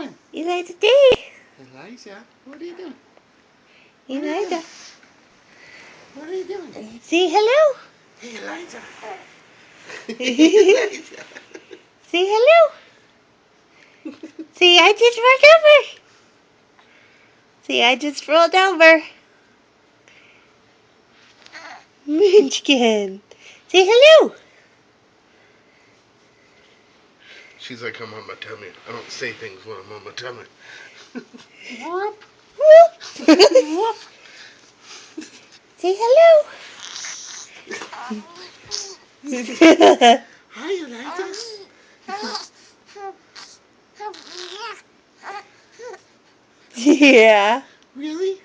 doing? Eliza D. Eliza, what are you doing? Eliza. What are you doing? Say hello. Hey, Eliza. Eliza. Say hello. See, I just rolled over. See, I just rolled over. Munchkin. Say hello. She's like, I'm on my tummy. I don't say things when I'm on my tummy. Whoop. Whoop. Say hello. Hi, Eliza. Yeah. Really?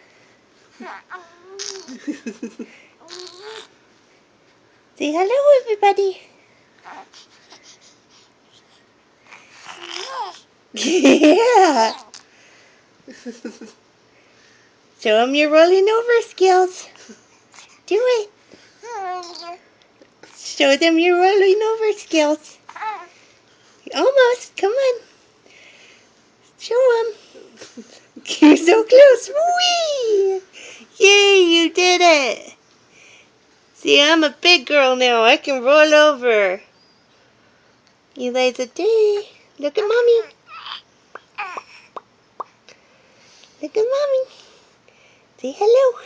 Say hello, everybody. Yeah. Show them your rolling over skills. Do it. Show them your rolling over skills. Almost. Come on. Show them. You're so close. Whee! Yay, you did it. See, I'm a big girl now. I can roll over. Eliza D. Look at Mommy. Look at Mommy. Say hello.